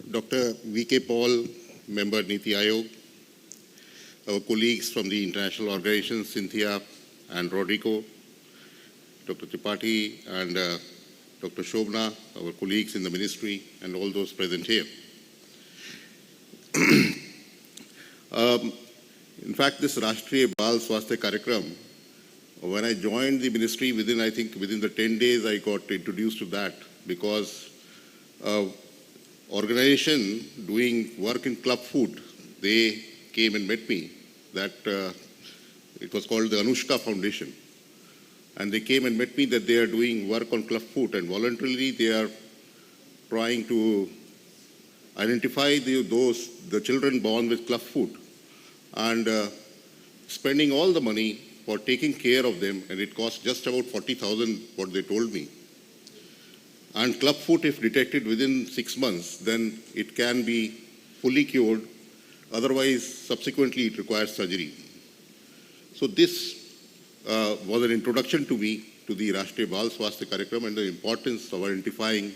Dr. V.K. Paul, Member Niti Aayog, our colleagues from the international organizations, Cynthia and Rodrigo, Dr. Tripathi and Dr. Shobna, our colleagues in the ministry, and all those present here. In fact, this Rashtriya Bal Swasthya Karyakram, when I joined the ministry, within the 10 days, I got introduced to that because organization doing work in club food, they came and met me. That it was called the Anushka Foundation. And they came and met me that they are doing work on club food, and voluntarily they are trying to identify the children born with club foot and spending all the money for taking care of them, and it costs just about 40,000, what they told me. And club foot, if detected within 6 months, then it can be fully cured. Otherwise, subsequently, it requires surgery. So this was an introduction to me to the Rashtriya Bal Swasthya Karyakram and the importance of identifying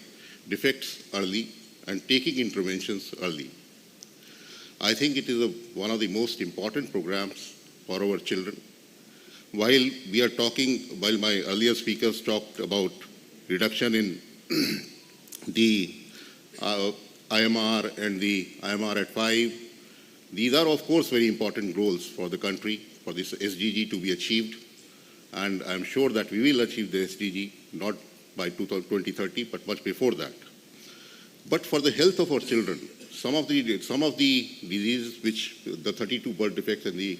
defects early and taking interventions early. I think it is one of the most important programs for our children. While my earlier speakers talked about reduction in the IMR and the IMR at 5, these are of course very important goals for the country, for this SDG to be achieved. And I'm sure that we will achieve the SDG, not by 2030, but much before that. But for the health of our children, some of the diseases which the 32 birth defects and the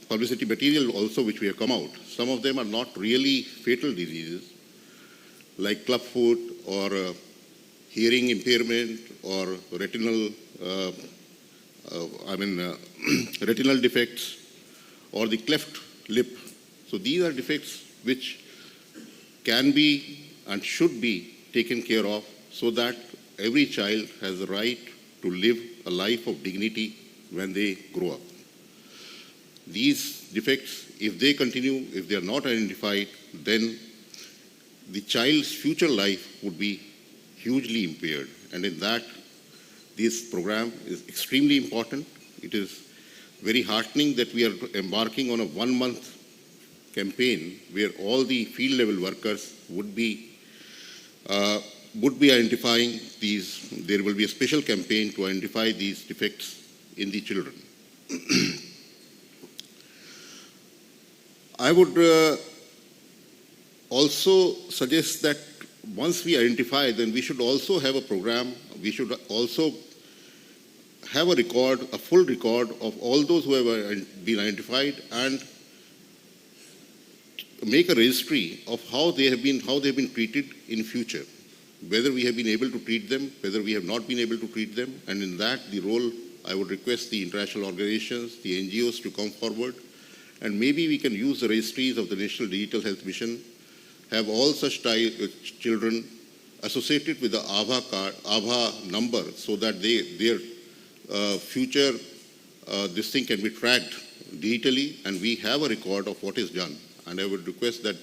publicity material also which we have come out, some of them are not really fatal diseases, like club foot or hearing impairment or retinal defects or the cleft lip. So these are defects which can be and should be taken care of so that every child has the right to live a life of dignity when they grow up. These defects, if they continue, if they are not identified, then the child's future life would be hugely impaired. And in that, this program is extremely important. It is very heartening that we are embarking on a 1-month campaign where all the field level workers would be identifying these. There will be a special campaign to identify these defects in the children. I would also suggest that once we identify, then we should also have a program. We should also have a record, a full record of all those who have been identified, and make a registry of how they have been treated in future, whether we have been able to treat them, whether we have not been able to treat them. And in that, the role, I would request the international organizations, the NGOs to come forward, and maybe we can use the registries of the National Digital Health Mission, have all such children associated with the ABHA number, so that their future, this thing can be tracked digitally, and we have a record of what is done. And I would request that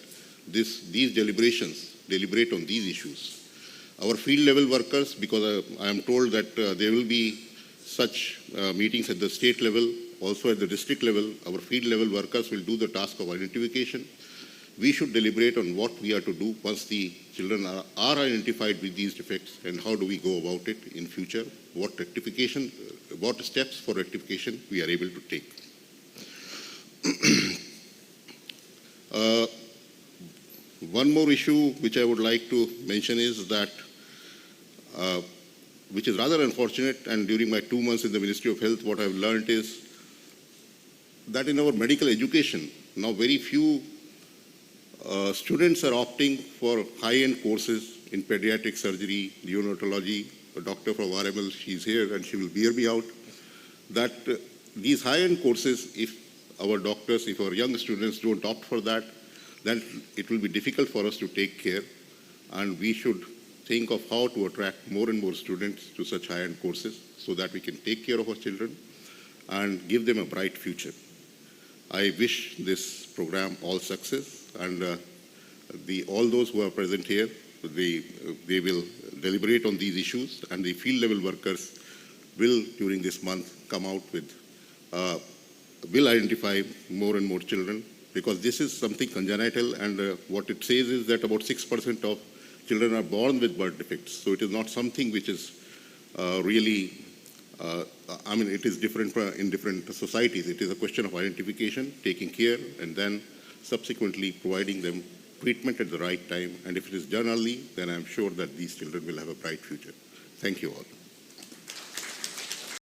these deliberations deliberate on these issues. Our field level workers, because I am told that there will be such meetings at the state level, also at the district level, our field level workers will do the task of identification. We should deliberate on what we are to do once the children are identified with these defects, and how do we go about it in future, what steps for rectification we are able to take. One more issue which I would like to mention is that, which is rather unfortunate, and during my 2 months in the Ministry of Health, what I've learned is that in our medical education, now very few students are opting for high-end courses in pediatric surgery, neonatology. A doctor from RML, she's here and she will bear me out, that these high-end courses, if our young students don't opt for that, then it will be difficult for us to take care, and we should think of how to attract more and more students to such high-end courses so that we can take care of our children and give them a bright future. I wish this program all success, and all those who are present here, they will deliberate on these issues, and the field level workers will, during this month, come out with, will identify more and more children, because this is something congenital, and what it says is that about 6% of children are born with birth defects. So it is not something which is really, it is different in different societies. It is a question of identification, taking care, and then subsequently providing them treatment at the right time. And if it is done early, then I'm sure that these children will have a bright future. Thank you all.